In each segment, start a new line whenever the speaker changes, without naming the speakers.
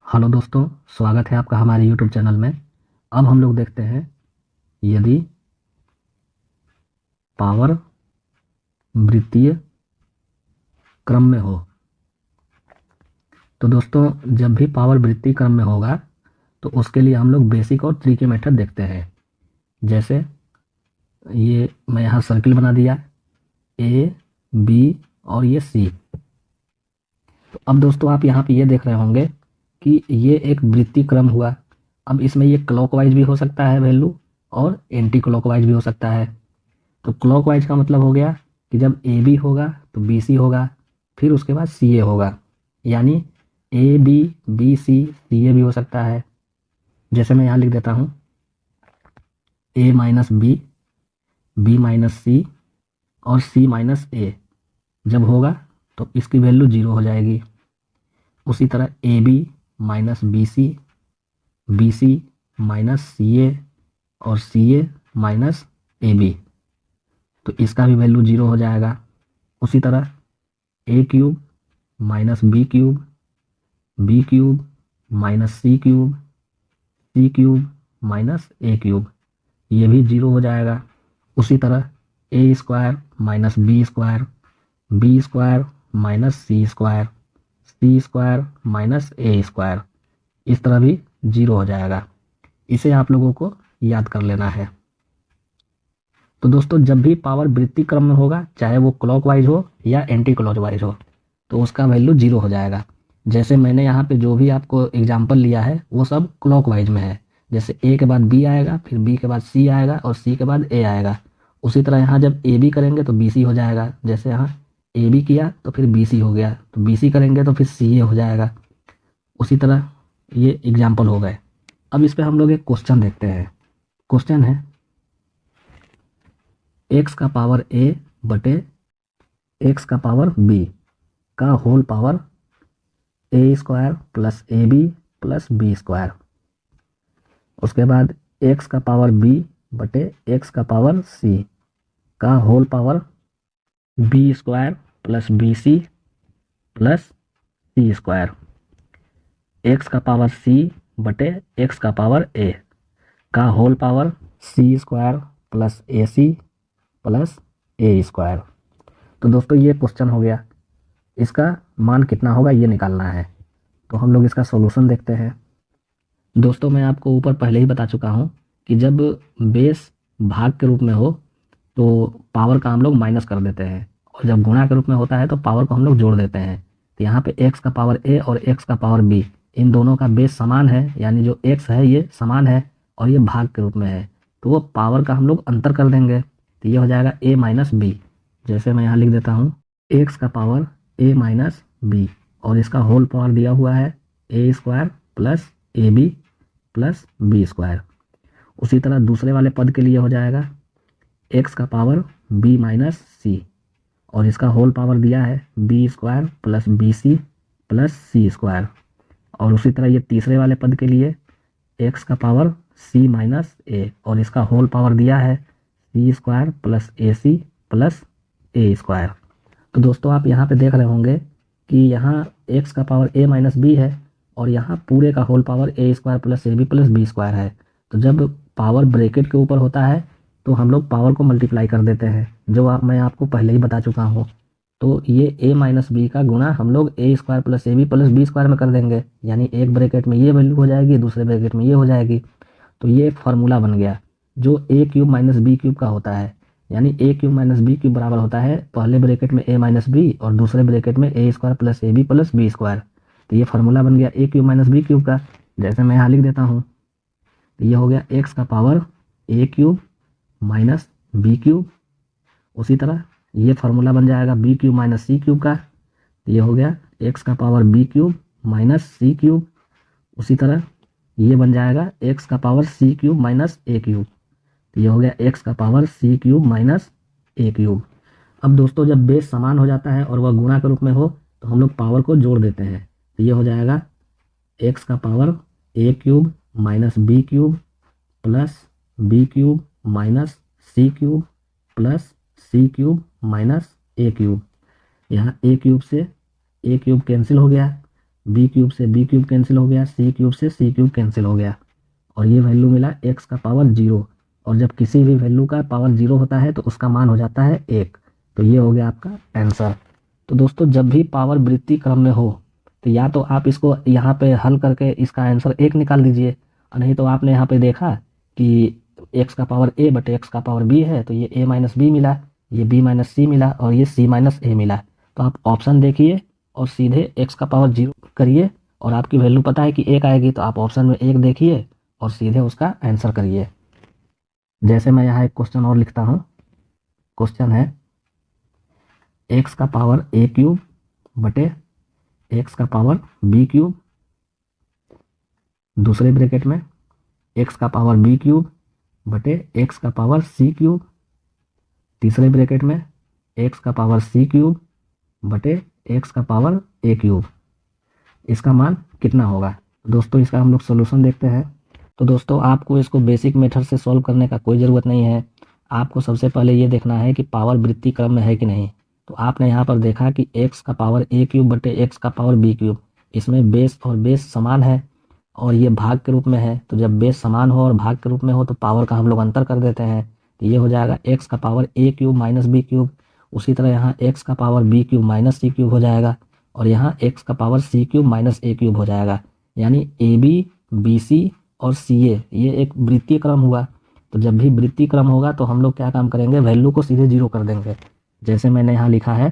Hello दोस्तों, स्वागत है आपका हमारे यूट्यूब चैनल में। अब हम लोग देखते हैं यदि पावर वृत्तीय क्रम में हो। तो दोस्तों, जब भी पावर वृत्तीय क्रम में होगा तो उसके लिए हम लोग बेसिक और ट्री के मेथड देखते हैं। जैसे ये मैं यहाँ सर्किल बना दिया, ए, बी और ये सी। तो अब दोस्तों आप यहाँ पे ये देख रहे होंगे कि ये एक वृत्तीय क्रम हुआ। अब इसमें ये क्लॉकवाइज भी हो सकता है वैल्यू और एंटी क्लॉकवाइज भी हो सकता है। तो क्लॉकवाइज का मतलब हो गया कि जब ए बी होगा तो बी सी होगा, फिर उसके बाद सी ए होगा। यानी ए बी बी सी ए भी हो सकता है। जैसे मैं यहाँ लिख देता हूँ ए माइनस बी माइनस सी और सी माइनस ए जब होगा तो इसकी वैल्यू जीरो हो जाएगी। उसी तरह A B minus B C minus C A और C A minus A B, तो इसका भी वैल्यू जीरो हो जाएगा। उसी तरह A cube minus B cube minus C cube minus A cube, ये भी जीरो हो जाएगा। उसी तरह A square minus B square minus C square minus A square, इस तरह भी जीरो हो जाएगा। इसे आप लोगों को याद कर लेना है। तो दोस्तों, जब भी पावर वृत्तीय क्रम में होगा, चाहे वो क्लॉकवाइज हो या एंटी क्लॉकवाइज हो, तो उसका वैल्यू जीरो हो जाएगा। जैसे मैंने यहाँ पे जो भी आपको एग्जाम्पल लिया है वो सब क्लॉकवाइज में है। जैसे ए के बाद बी आएगा, फिर बी के बाद सी आएगा और सी के बाद ए आएगा। उसी तरह यहाँ जब ए बी करेंगे तो बी सी हो जाएगा। जैसे यहाँ ए बी किया तो फिर बी सी हो गया, तो बी सी करेंगे तो फिर सी ए हो जाएगा। उसी तरह ये एग्जाम्पल हो गए। अब इस पर हम लोग एक क्वेश्चन देखते हैं। क्वेश्चन है एक्स का पावर ए बटे एक्स का पावर बी का whole power A square plus A B plus B square. उसके बाद एक्स का पावर बी बटे एक्स का पावर सी का whole power B square plus B C plus C square. X का पावर सी बटे X का पावर ए का whole power C square plus A C plus A square. तो दोस्तों ये क्वेश्चन हो गया। इसका मान कितना होगा ये निकालना है। तो हम लोग इसका सॉल्यूशन देखते हैं। दोस्तों, मैं आपको ऊपर पहले ही बता चुका हूँ कि जब बेस भाग के रूप में हो तो पावर का हम लोग माइनस कर देते हैं, और जब गुणा के रूप में होता है तो पावर को हम लोग जोड़ देते हैं। तो यहाँ पे एक्स का पावर ए और एक्स का पावर बी, इन दोनों का बेस समान है, यानी जो एक्स है ये समान है और ये भाग के रूप में है, तो वो पावर का हम लोग अंतर कर देंगे। तो ये हो जाएगा ए माइनस बी। जैसे मैं यहाँ लिख देता हूँ एक्स का पावर ए माइनस बी और इसका होल पावर दिया हुआ है A square plus A B plus B square. उसी तरह दूसरे वाले पद के लिए हो जाएगा एक्स का पावर बी माइनस सी और इसका होल पावर दिया है B square plus B C plus C square. और उसी तरह ये तीसरे वाले पद के लिए एक्स का पावर सी माइनस ए और इसका होल पावर दिया है सी square plus A C plus A square. तो दोस्तों आप यहाँ पे देख रहे होंगे कि यहाँ एक्स का पावर ए माइनस बी है और यहाँ पूरे का whole power A square plus A B plus B square है। तो जब पावर ब्रैकेट के ऊपर होता है तो हम लोग पावर को मल्टीप्लाई कर देते हैं, जो मैं आपको पहले ही बता चुका हूँ। तो ये ए माइनस बी का गुणा हम लोग a square plus A B plus B square में कर देंगे, यानी एक ब्रैकेट में ये वैल्यू हो जाएगी, दूसरे ब्रैकेट में ये हो जाएगी। तो ये एक फार्मूला बन गया जो ए क्यूब माइनस बी क्यूब का होता है। यानी ए क्यूब माइनस बी क्यूब बराबर होता है पहले ब्रैकेट में ए माइनस बी और दूसरे ब्रैकेट में a square plus A B plus B square. तो ये फार्मूला बन गया a cube minus B cube का। जैसे मैं यहाँ लिख देता हूँ, तो ये हो गया एक्स का power A cube minus B cube. उसी तरह ये फार्मूला बन जाएगा B cube minus C cube का। तो ये हो गया एक्स का power B cube minus C cube. उसी तरह ये बन जाएगा एक्स का power C cube minus A cube. तो ये हो गया एक्स का power C cube minus A cube. अब दोस्तों जब बेस समान हो जाता है और वह गुणा के रूप में हो तो हम लोग पावर को जोड़ देते हैं। तो ये हो जाएगा एक्स का power A cube minus B cube plus B cube minus C cube plus C cube minus A cube. यहाँ ए क्यूब से ए क्यूब कैंसिल हो गया, बी क्यूब से बी क्यूब कैंसिल हो गया, सी क्यूब से सी क्यूब कैंसिल हो गया, और ये वैल्यू मिला एक्स का पावर 0। और जब किसी भी वैल्यू का पावर 0 होता है तो उसका मान हो जाता है 1। तो ये हो गया आपका आंसर। तो दोस्तों जब भी पावर वृत्ति क्रम में हो तो या तो आप इसको यहाँ पे हल करके इसका आंसर 1 निकाल दीजिए, और नहीं तो आपने यहाँ पे देखा कि एक्स का पावर a बटे एक्स का पावर b है, तो ये a माइनस बी मिला, ये b माइनस सी मिला, और ये c माइनस ए मिला। तो आप ऑप्शन देखिए और सीधे x का पावर 0 करिए, और आपकी वैल्यू पता है कि 1 आएगी, तो आप ऑप्शन में 1 देखिए और सीधे उसका आंसर करिए। जैसे मैं यहाँ एक क्वेश्चन और लिखता हूँ। क्वेश्चन है एक्स का पावर a क्यूब बटे एक्स का पावर b क्यूब, दूसरे ब्रैकेट में एक्स का पावर b क्यूब बटे एक्स का पावर c क्यूब, तीसरे ब्रैकेट में एक्स का पावर c क्यूब बटे एक्स का पावर a क्यूब। इसका मान कितना होगा? दोस्तों इसका हम लोग सोल्यूशन देखते हैं। तो दोस्तों आपको इसको बेसिक मेथड से सॉल्व करने का कोई ज़रूरत नहीं है। आपको सबसे पहले ये देखना है कि पावर वृत्ति क्रम में है कि नहीं। तो आपने यहाँ पर देखा कि एक्स का पावर a क्यूब बटे एक्स का पावर b क्यूब, इसमें बेस और बेस समान है और ये भाग के रूप में है। तो जब बेस समान हो और भाग के रूप में हो तो पावर का हम लोग अंतर कर देते हैं। तो ये हो जाएगा एक्स का power a cube minus B cube. उसी तरह यहाँ एक्स का power b cube minus C cube हो जाएगा, और यहाँ एक्स का power c cube minus a cube हो जाएगा। यानी AB, BC और CA ये एक वृत्तीय क्रम हुआ। तो जब भी वृत्तीय क्रम होगा तो हम लोग क्या काम करेंगे, वैल्यू को सीधे 0 कर देंगे। जैसे मैंने यहाँ लिखा है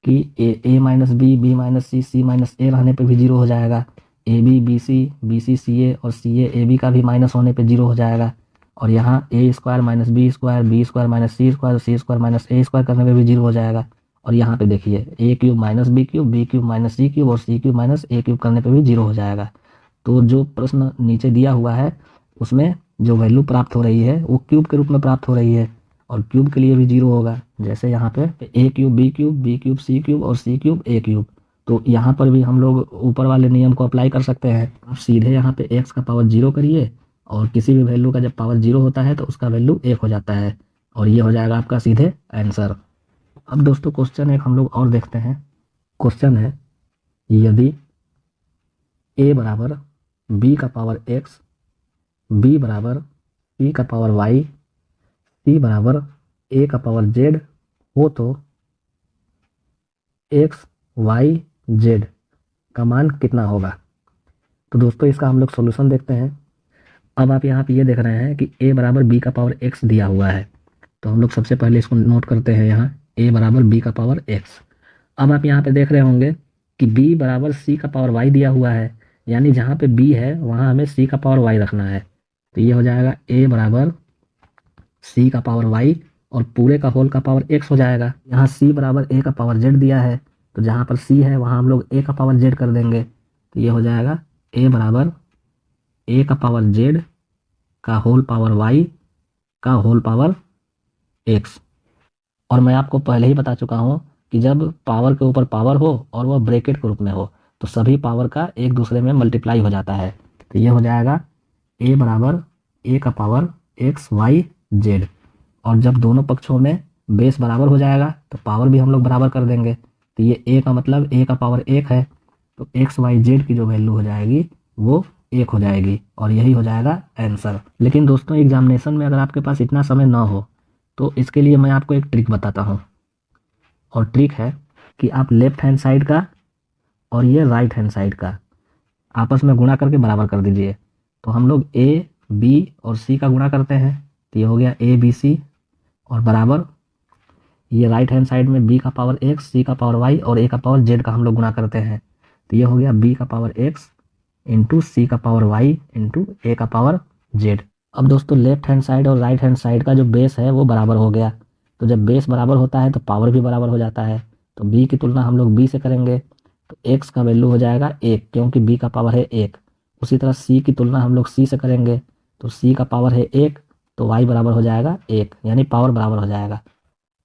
कि a minus b, b minus c, c minus a रहने पे भी 0 हो जाएगा। AB BC, BC CA और CA AB का भी माइनस होने पे 0 हो जाएगा। और यहाँ a square minus B square, B square minus C square, C square minus A square करने पे भी 0 हो जाएगा। और यहाँ पे देखिए a cube minus B cube, B cube minus C cube और C cube minus A cube करने पे भी 0 हो जाएगा। तो जो प्रश्न नीचे दिया हुआ है उसमें जो वैल्यू प्राप्त हो रही है वो क्यूब के रूप में प्राप्त हो रही है, और क्यूब के लिए भी 0 होगा। जैसे यहाँ पे a cube B cube, B cube C cube और सी क्यूब ए क्यूब। तो यहाँ पर भी हम लोग ऊपर वाले नियम को अप्लाई कर सकते हैं। आप सीधे यहाँ पे x का पावर 0 करिए, और किसी भी वैल्यू का जब पावर 0 होता है तो उसका वैल्यू 1 हो जाता है, और ये हो जाएगा आपका सीधे आंसर। अब दोस्तों क्वेश्चन एक हम लोग और देखते हैं। क्वेश्चन है यदि a बराबर b का पावर x, b बराबर c का पावर y, c बराबर a का पावर z हो तो x y z का मान कितना होगा? तो दोस्तों इसका हम लोग सॉल्यूशन देखते हैं। अब आप यहाँ पे ये देख रहे हैं कि a बराबर b का पावर x दिया हुआ है, तो हम लोग सबसे पहले इसको नोट करते हैं। यहाँ a बराबर b का पावर x। अब आप यहाँ पे देख रहे होंगे कि b बराबर c का पावर y दिया हुआ है, यानी जहाँ पे b है वहाँ हमें c का पावर y रखना है। तो ये हो जाएगा a बराबर c का पावर y और पूरे का होल का पावर x हो जाएगा। यहाँ c बराबर a का पावर z दिया है, तो जहाँ पर c है वहाँ हम लोग a का पावर z कर देंगे। तो ये हो जाएगा a बराबर a का पावर z का होल पावर y का होल पावर x। और मैं आपको पहले ही बता चुका हूँ कि जब पावर के ऊपर पावर हो और वह ब्रैकेट के रूप में हो तो सभी पावर का एक दूसरे में मल्टीप्लाई हो जाता है। तो ये हो जाएगा a बराबर a का पावर x y z, और जब दोनों पक्षों में बेस बराबर हो जाएगा तो पावर भी हम लोग बराबर कर देंगे। तो ये a का मतलब a का पावर 1 है, तो x y z की जो वैल्यू हो जाएगी वो 1 हो जाएगी, और यही हो जाएगा आंसर। लेकिन दोस्तों एग्जामिनेशन में अगर आपके पास इतना समय ना हो तो इसके लिए मैं आपको एक ट्रिक बताता हूँ, और ट्रिक है कि आप लेफ्ट हैंड साइड का और ये राइट हैंड साइड का आपस में गुणा करके बराबर कर दीजिए। तो हम लोग a b और c का गुणा करते हैं, तो ये हो गया a b c, और बराबर ये राइट हैंड साइड में b का पावर x, c का पावर y और a का पावर z का हम लोग गुणा करते हैं। तो ये हो गया b का पावर x इंटू सी का पावर y इंटू a का पावर z। अब दोस्तों लेफ्ट हैंड साइड और राइट हैंड साइड का जो बेस है वो बराबर हो गया। तो जब बेस बराबर होता है तो पावर भी बराबर हो जाता है। तो b की तुलना हम लोग b से करेंगे, तो x का वैल्यू हो जाएगा 1 क्योंकि b का पावर है 1। उसी तरह c की तुलना हम लोग c से करेंगे, तो c का पावर है 1 तो y बराबर हो जाएगा 1, यानी पावर बराबर हो जाएगा।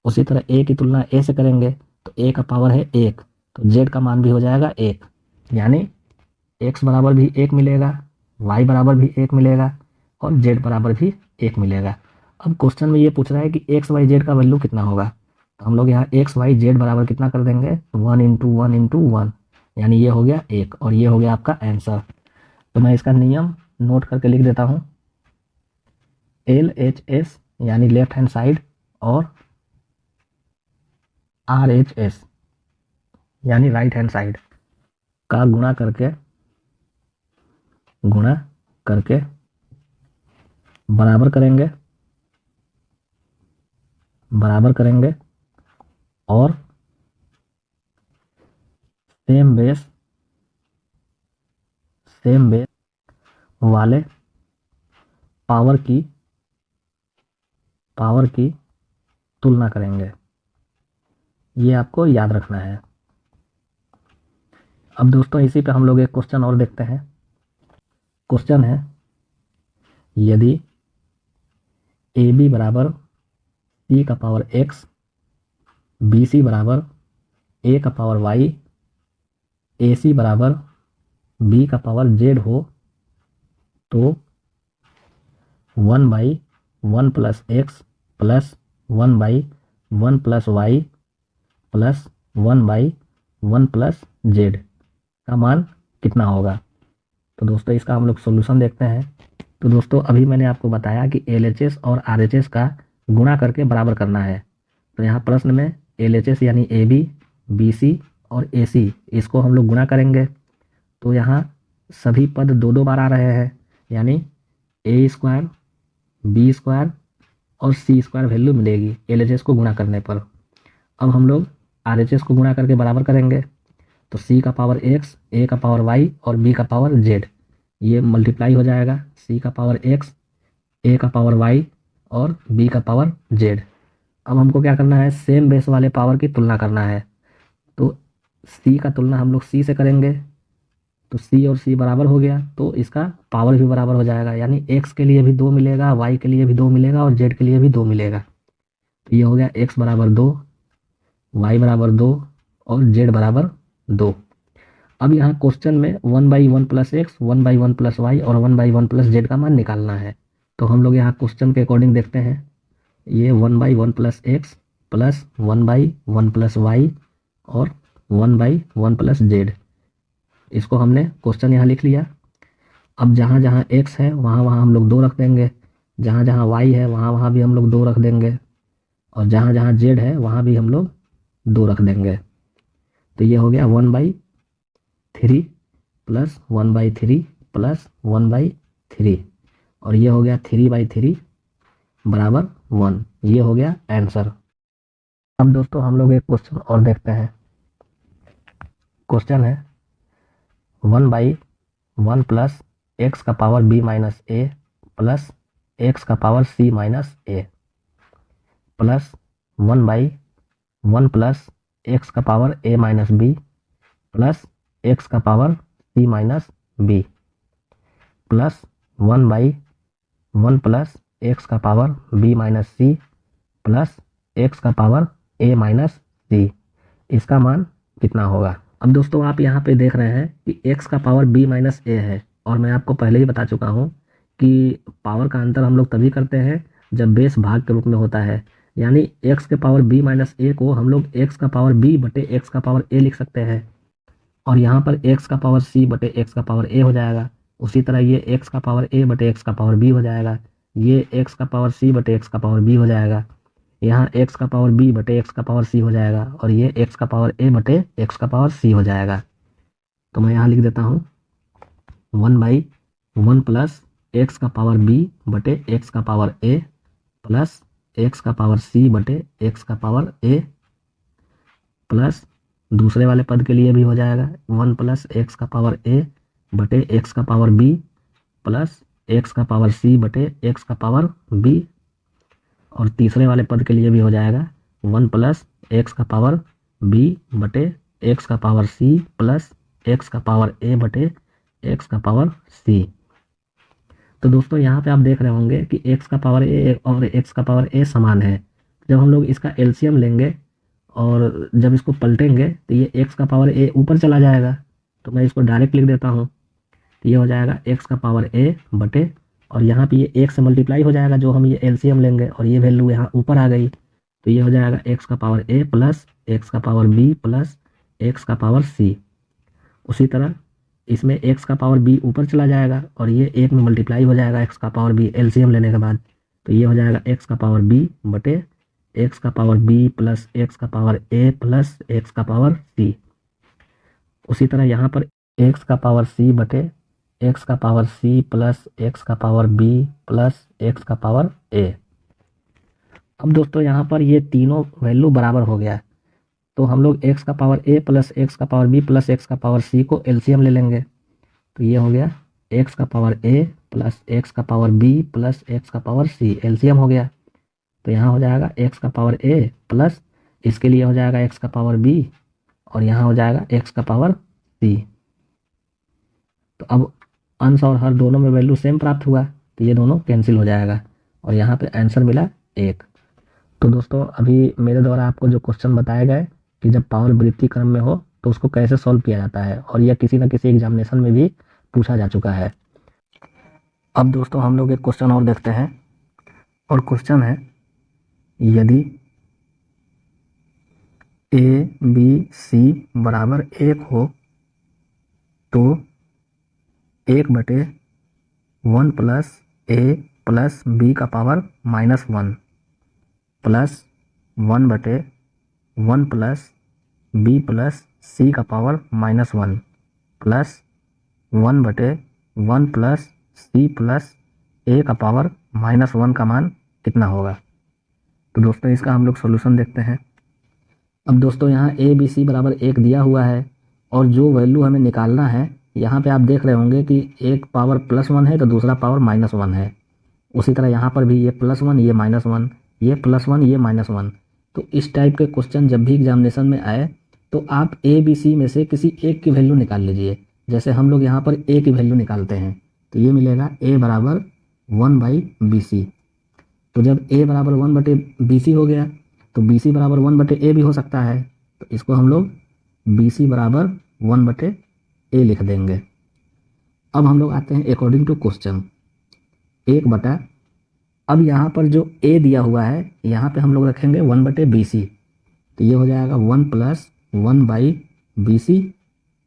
उसी तरह a की तुलना a से करेंगे, तो a का पावर है 1 तो z का मान भी हो जाएगा 1, यानी x बराबर भी 1 मिलेगा, y बराबर भी 1 मिलेगा और z बराबर भी 1 मिलेगा। अब क्वेश्चन में ये पूछ रहा है कि x y z का वैल्यू कितना होगा। तो हम लोग यहाँ x y z बराबर कितना कर देंगे, 1 इंटू 1 इंटू 1, यानी ये हो गया 1 और ये हो गया आपका आंसर। तो मैं इसका नियम नोट करके लिख देता हूँ। LHS यानी लेफ्ट हैंड साइड और RHS यानी राइट हैंड साइड का गुणा करके बराबर करेंगे और सेम बेस वाले पावर की तुलना करेंगे। ये आपको याद रखना है। अब दोस्तों इसी पे हम लोग एक क्वेश्चन और देखते हैं। क्वेश्चन है, यदि AB बराबर C का पावर x, BC बराबर A का पावर y, AC बराबर B का पावर z हो तो 1/1 plus x plus 1/1 plus y plus 1/1 plus z का मान कितना होगा। तो दोस्तों इसका हम लोग सॉल्यूशन देखते हैं। तो दोस्तों अभी मैंने आपको बताया कि LHS और RHS का गुणा करके बराबर करना है। तो यहाँ प्रश्न में LHS यानी AB, BC और AC इसको हम लोग गुणा करेंगे। तो यहाँ सभी पद 2-2 बार आ रहे हैं, यानी A², B² और C² वैल्यू मिलेगी LHS को गुणा करने पर। अब हम लोग RHS को गुणा करके बराबर करेंगे। तो C का पावर x, A का पावर y और B का पावर z ये मल्टीप्लाई हो जाएगा। C का पावर x, A का पावर y और B का पावर z। अब हमको क्या करना है, सेम बेस वाले पावर की तुलना करना है। तो C का तुलना हम लोग C से करेंगे। तो C और C बराबर हो गया तो इसका पावर भी बराबर हो जाएगा, यानी x के लिए भी 2 मिलेगा, y के लिए भी 2 मिलेगा और z के लिए भी 2 मिलेगा। तो ये हो गया x बराबर 2, y बराबर 2 और z बराबर 2। अब यहाँ क्वेश्चन में 1/1 प्लस एक्स, 1/1 प्लस वाई और 1/1 प्लस जेड का मान निकालना है। तो हम लोग यहाँ क्वेश्चन के अकॉर्डिंग देखते हैं। ये 1/1 plus X plus 1/1 plus Y और 1/1 प्लस जेड, इसको हमने क्वेश्चन यहाँ लिख लिया। अब जहाँ जहाँ एक्स है वहाँ वहाँ हम लोग 2 रख देंगे, जहाँ जहाँ वाई है वहाँ वहाँ भी हम लोग 2 रख देंगे और जहाँ जहाँ जेड है वहाँ भी हम लोग 2 रख देंगे। तो ये हो गया 1/3 प्लस 1/3 प्लस 1/3 और ये हो गया 3/3 बराबर 1। ये हो गया आंसर। अब दोस्तों हम लोग एक क्वेश्चन और देखते हैं। क्वेश्चन है 1/1 प्लस एक्स का power b minus a plus x का power c minus a plus 1/1 plus x का power a minus b plus x का power c minus b plus 1/1 plus x का power b minus c plus x का power a minus c, इसका मान कितना होगा। अब दोस्तों आप यहाँ पे देख रहे हैं कि x का पावर b माइनस ए है और मैं आपको पहले ही बता चुका हूँ कि पावर का अंतर हम लोग तभी करते हैं जब बेस भाग के रूप में होता है। यानी x के पावर b माइनस ए को हम लोग x का पावर b बटे x का पावर a लिख सकते हैं और यहाँ पर x का पावर c बटे x का पावर a हो जाएगा। उसी तरह ये x का पावर a बटे x का पावर b हो जाएगा, ये x का पावर c बटे x का पावर b हो जाएगा, यहाँ x का पावर b बटे x का पावर c हो जाएगा और ये x का पावर a बटे x का पावर c हो जाएगा। तो मैं यहाँ लिख देता हूँ 1/1 प्लस एक्स का पावर b बटे x का पावर a प्लस x का पावर c बटे x का पावर a प्लस दूसरे वाले पद के लिए भी हो जाएगा 1 प्लस एक्स का पावर a बटे एक्स का पावर b प्लस एक्स का पावर c बटे एक्स का पावर b और तीसरे वाले पद के लिए भी हो जाएगा 1 प्लस एक्स का पावर b बटे एक्स का पावर c प्लस एक्स का पावर a बटे एक्स का पावर c। तो दोस्तों यहाँ पे आप देख रहे होंगे कि x का पावर a और x का पावर a समान है। जब हम लोग इसका एलसीएम लेंगे और जब इसको पलटेंगे तो ये x का पावर a ऊपर चला जाएगा। तो मैं इसको डायरेक्ट लिख देता हूँ, तो ये हो जाएगा x का पावर a बटे और यहाँ पे ये एक से मल्टीप्लाई हो जाएगा जो हम ये एलसीएम लेंगे और ये वैल्यू यहाँ ऊपर आ गई। तो ये हो जाएगा x का पावर a प्लस एक्स का पावर b प्लस एक्स का पावर c उसी तरह इसमें x का पावर b ऊपर चला जाएगा और ये 1 में मल्टीप्लाई हो जाएगा x का पावर b एलसीएम लेने के बाद। तो ये हो जाएगा x का पावर b बटे x का पावर b प्लस x का पावर a प्लस x का पावर c। उसी तरह यहाँ पर x का पावर c बटे x का पावर c प्लस x का पावर b प्लस x का पावर a। अब दोस्तों यहाँ पर ये तीनों वैल्यू बराबर हो गया, तो हम लोग x का पावर a प्लस x का पावर b प्लस x का पावर c को एलसीएम ले लेंगे। तो ये हो गया x का पावर a प्लस x का पावर b प्लस x का पावर c, एलसीएम हो गया। तो यहाँ हो जाएगा x का पावर a प्लस इसके लिए हो जाएगा x का पावर b और यहाँ हो जाएगा x का पावर c। तो अब अंश और हर दोनों में वैल्यू सेम प्राप्त हुआ, तो ये दोनों कैंसिल हो जाएगा और यहाँ पे आंसर मिला 1। तो दोस्तों अभी मेरे द्वारा आपको जो क्वेश्चन बताए गए कि जब पावर वृद्धि क्रम में हो तो उसको कैसे सॉल्व किया जाता है, और यह किसी न किसी एग्जामिनेशन में भी पूछा जा चुका है। अब दोस्तों हम लोग एक क्वेश्चन और देखते हैं, और क्वेश्चन है यदि ए बी सी बराबर 1 हो तो 1/1 प्लस ए प्लस बी का power -1 plus 1/1 plus b plus c का power -1 plus 1/1 plus c plus a का पावर -1 का मान कितना होगा। तो दोस्तों इसका हम लोग सॉल्यूशन देखते हैं। अब दोस्तों यहाँ ए बी सी बराबर 1 दिया हुआ है और जो वैल्यू हमें निकालना है, यहाँ पे आप देख रहे होंगे कि एक पावर +1 है तो दूसरा पावर -1 है। उसी तरह यहाँ पर भी ये +1 ये -1, ये +1 ये -1। तो इस टाइप के क्वेश्चन जब भी एग्जामिनेशन में आए तो आप ए बी सी में से किसी एक की वैल्यू निकाल लीजिए। जैसे हम लोग यहाँ पर ए की वैल्यू निकालते हैं तो ये मिलेगा a बराबर 1/BC। तो जब a बराबर 1/BC हो गया तो BC बराबर 1/A भी हो सकता है, तो इसको हम लोग BC बराबर 1/A लिख देंगे। अब हम लोग आते हैं अकॉर्डिंग टू क्वेश्चन 1/। अब यहाँ पर जो a दिया हुआ है यहाँ पे हम लोग रखेंगे 1/BC, तो ये हो जाएगा 1 + 1/BC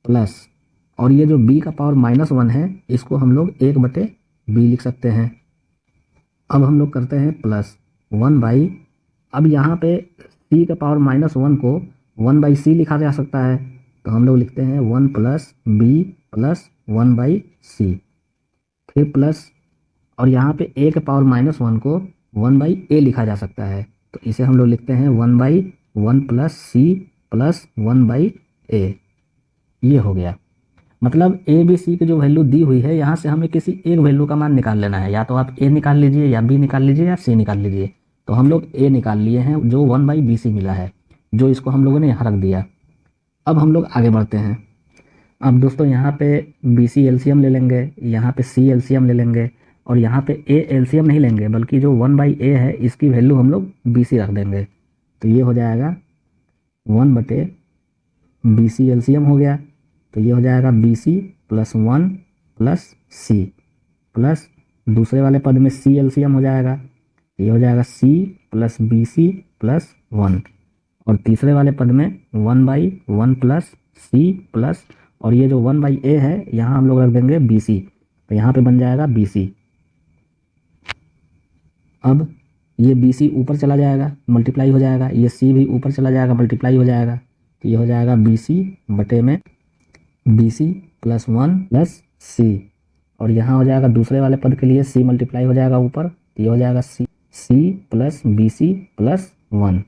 प्लस, और ये जो b का पावर -1 है इसको हम लोग 1/b लिख सकते हैं। अब हम लोग करते हैं प्लस 1/, अब यहाँ पे c का पावर -1 को 1/c लिखा जा सकता है, तो हम लोग लिखते हैं 1 + b प्लस 1/c, फिर प्लस, और यहाँ पे a के पावर -1 को 1/a लिखा जा सकता है, तो इसे हम लोग लिखते हैं 1/1 प्लस c प्लस 1/a। ये हो गया। मतलब ए बी सी की जो वैल्यू दी हुई है यहाँ से हमें किसी एक वैल्यू का मान निकाल लेना है, या तो आप ए निकाल लीजिए या बी निकाल लीजिए या सी निकाल लीजिए। तो हम लोग ए निकाल लिए हैं जो 1/BC मिला है, जो इसको हम लोगों ने यहाँ रख दिया। अब हम लोग आगे बढ़ते हैं। अब दोस्तों यहाँ पे BC एलसीएम ले लेंगे, यहाँ पे C एलसीएम ले लेंगे, और यहाँ पे A एलसीएम नहीं लेंगे बल्कि जो 1/A है इसकी वैल्यू हम लोग BC रख देंगे। तो ये हो जाएगा 1/BC एलसीएम हो गया, तो ये हो जाएगा BC + 1 + C प्लस दूसरे वाले पद में C एलसीएम हो जाएगा, ये हो जाएगा C + BC + 1, और तीसरे वाले पद में 1/1 प्लस C प्लस, और ये जो 1/A है यहाँ हम लोग रख देंगे BC, तो यहाँ पे बन जाएगा BC। अब ये BC ऊपर चला जाएगा मल्टीप्लाई हो जाएगा, ये C भी ऊपर चला जाएगा मल्टीप्लाई हो जाएगा, तो ये हो जाएगा BC बटे में BC + 1 + C, और यहाँ हो जाएगा दूसरे वाले पद के लिए C मल्टीप्लाई हो जाएगा ऊपर, तो ये हो जाएगा C + BC + 1,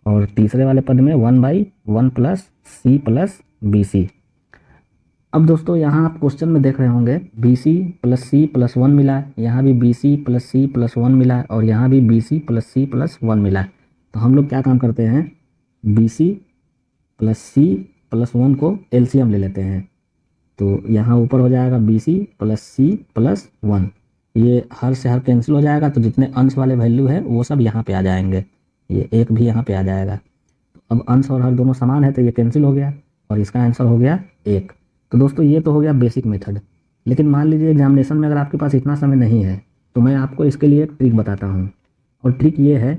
और तीसरे वाले पद में 1/1 प्लस C + BC। अब दोस्तों यहाँ आप क्वेश्चन में देख रहे होंगे BC + C + 1 मिला है, यहाँ भी BC + C + 1 मिला है, और यहाँ भी BC + C + 1 मिला है। तो हम लोग क्या काम करते हैं, BC + C + 1 को एलसीएम ले लेते हैं, तो यहाँ ऊपर हो जाएगा BC + C + 1, ये हर से हर कैंसिल हो जाएगा, तो जितने अंश वाले वैल्यू है वो सब यहाँ पे आ जाएंगे, ये एक भी यहाँ पे आ जाएगा। अब अंश और हर दोनों समान है तो ये कैंसिल हो गया और इसका आंसर हो गया 1। तो दोस्तों ये तो हो गया बेसिक मेथड, लेकिन मान लीजिए एग्जामिनेशन में अगर आपके पास इतना समय नहीं है तो मैं आपको इसके लिए एक ट्रिक बताता हूँ, और ट्रिक ये है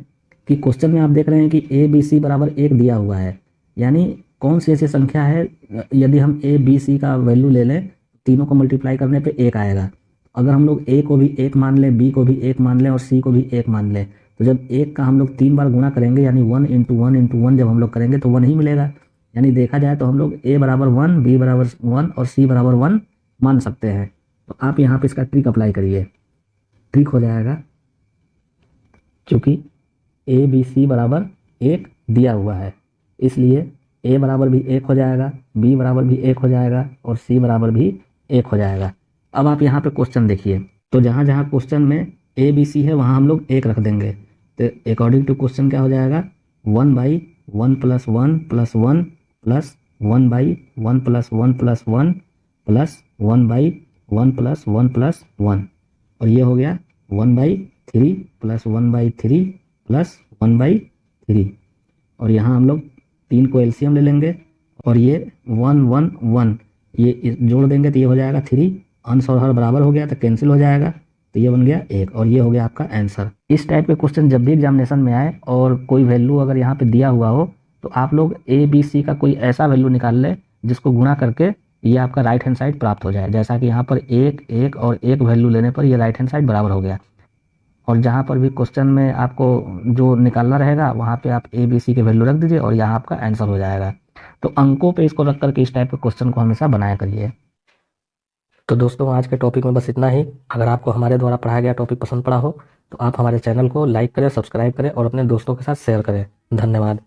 कि क्वेश्चन में आप देख रहे हैं कि A B C बराबर 1 दिया हुआ है, यानी कौन सी ऐसी संख्या है यदि हम ए बी सी का वैल्यू ले लें, तीनों को मल्टीप्लाई करने पे 1 आएगा। अगर हम लोग ए को भी 1 मान लें, बी को भी 1 मान लें और सी को भी 1 मान लें, तो जब 1 का हम लोग 3 बार गुणा करेंगे, यानी 1 इंटू 1 इंटू 1 जब हम लोग करेंगे तो 1 ही मिलेगा। यानी देखा जाए तो हम लोग ए बराबर 1, बी बराबर 1 और सी बराबर 1 मान सकते हैं। तो आप यहाँ पे इसका ट्रिक अप्लाई करिए, ट्रिक हो जाएगा, क्योंकि ए बी सी बराबर 1 दिया हुआ है, इसलिए ए बराबर भी 1 हो जाएगा, बी बराबर भी 1 हो जाएगा और सी बराबर भी 1 हो जाएगा। अब आप यहाँ पे क्वेश्चन देखिए, तो जहाँ जहाँ क्वेश्चन में ए बी सी है वहाँ हम लोग 1 रख देंगे। तो अकॉर्डिंग टू क्वेश्चन क्या हो जाएगा, 1/1 + 1 + 1 प्लस 1/1 + 1 + 1 प्लस 1/1 + 1 + 1, और ये हो गया 1/3 + 1/3 प्लस 1/3। और यहाँ हम लोग 3 को एलसीएम ले लेंगे और ये 1 1 1 ये जोड़ देंगे तो ये हो जाएगा 3, अंश और हर बराबर हो गया तो कैंसिल हो जाएगा, तो ये बन गया 1 और ये हो गया आपका आंसर। इस टाइप के क्वेश्चन जब भी एग्जामिनेशन में आए और कोई वैल्यू अगर यहाँ पे दिया हुआ हो तो आप लोग ए बी सी का कोई ऐसा वैल्यू निकाल ले जिसको गुणा करके ये आपका राइट हैंड साइड प्राप्त हो जाए। जैसा कि यहाँ पर 1 1 और 1 वैल्यू लेने पर ये राइट हैंड साइड बराबर हो गया। और जहाँ पर भी क्वेश्चन में आपको जो निकालना रहेगा वहाँ पे आप ए बी सी के वैल्यू रख दीजिए और यहाँ आपका आंसर हो जाएगा। तो अंकों पे इसको रख करके इस टाइप के क्वेश्चन को हमेशा बनाया करिए। तो दोस्तों आज के टॉपिक में बस इतना ही। अगर आपको हमारे द्वारा पढ़ाया गया टॉपिक पसंद पड़ा हो तो आप हमारे चैनल को लाइक करें, सब्सक्राइब करें और अपने दोस्तों के साथ शेयर करें। धन्यवाद।